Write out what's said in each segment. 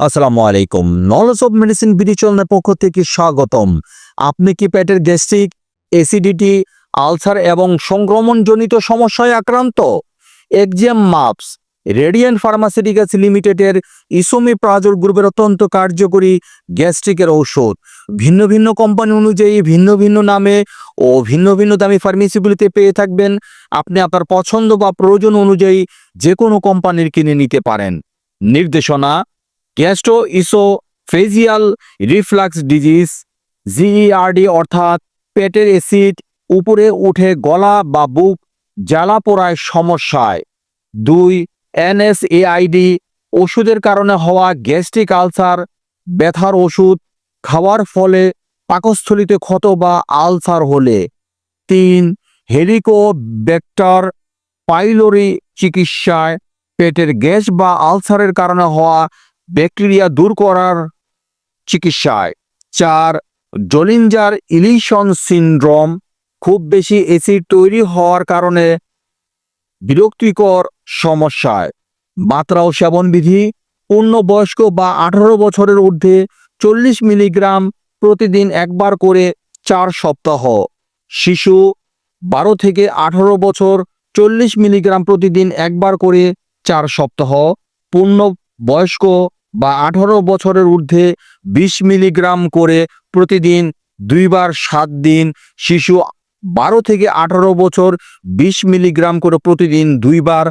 আসসালামু আলাইকুম। Knowledge of medicine BD চ্যানেলের পক্ষ থেকে স্বাগতম। আপনি কি পেটের গ্যাস্ট্রিক, অ্যাসিডিটি, আলসার এবং সংক্রমণজনিত সমস্যায় আক্রান্ত? এক্সিয়াম মাপস রেডিয়েন্ট ফার্মাসিউটিক্যালস লিমিটেডের ইসোমিপ্রাজোল গ্রুপের অত্যন্ত কার্যকরী গ্যাস্ট্রিকের ঔষধ। ভিন্ন ভিন্ন কোম্পানি অনুযায়ী ভিন্ন ভিন্ন নামে ও ভিন্ন ভিন্ন দামি ফার্মেসিগুলিতে পেয়ে থাকবেন। আপনি আপনার পছন্দ বা প্রয়োজন অনুযায়ী যে কোনো কোম্পানির কিনে নিতে পারেন। নির্দেশনা: gastro oesophageal reflux disease, GERD অর্থাৎ পেটের অ্যাসিড উপরে উঠে গলা বা বুক জ্বালা পোড়ায় সমস্যায়। 2. এনএসএআইডি ওষুধের কারণে হওয়া গ্যাস্ট্রিক আলসার, ব্যথার ওষুধ খাওয়ার ফলে পাকস্থলিতে ক্ষত বা আলসার হলে। 3. হেলিকোব্যাক্টার পাইলোরি চিকিৎসায় পেটের গ্যাস বা আলসারের কারণে হওয়া ব্যাকটেরিয়া দূর করার চিকিৎসায়। 4. জলিঞ্জার ইলিশন সিনড্রোম খুব বেশি অ্যাসিড তৈরি হওয়ার কারণে বিরক্তিকর সমস্যায়। মাত্রা ও সেবনবিধি: পূর্ণবয়স্ক বা 18 বছরের ঊর্ধ্বে 40 মিলিগ্রাম প্রতিদিন একবার করে 4 সপ্তাহ। শিশু 12 থেকে 18 বছর 40 মিলিগ্রাম প্রতিদিন একবার করে 4 সপ্তাহ। পূর্ণবয়স্ক বা 18 বছরের ঊর্ধ্বে 20 মিলিগ্রাম করে প্রতিদিন 2 বার 7 দিন। শিশু 12 থেকে 18 বছর 20 মিলিগ্রাম করে প্রতিদিন 2 বার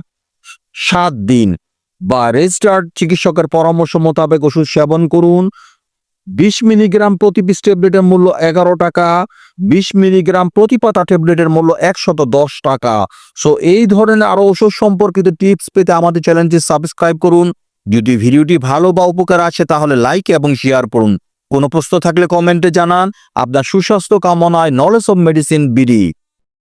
7 দিন বা রেজিস্টার্ড চিকিৎসকের পরামর্শ মোতাবেক ওষুধ সেবন করুন। 20 মিলিগ্রাম প্রতি পিস ট্যাবলেটের মূল্য 11 টাকা, 20 মিলিগ্রাম প্রতি পাতা ট্যাবলেটের মূল্য 110 টাকা। সো এই ধরনের আরো ওষুধ সম্পর্কিত টিপস পেতে আমাদের চ্যানেলটি সাবস্ক্রাইব করুন। যদি ভিডিওটি ভালো বা উপকার আসে তাহলে লাইক এবং শেয়ার করুন। কোনো প্রশ্ন থাকলে কমেন্টে জানান। আপনার সুস্বাস্থ্য কামনায় নলেজ অব মেডিসিন বিডি।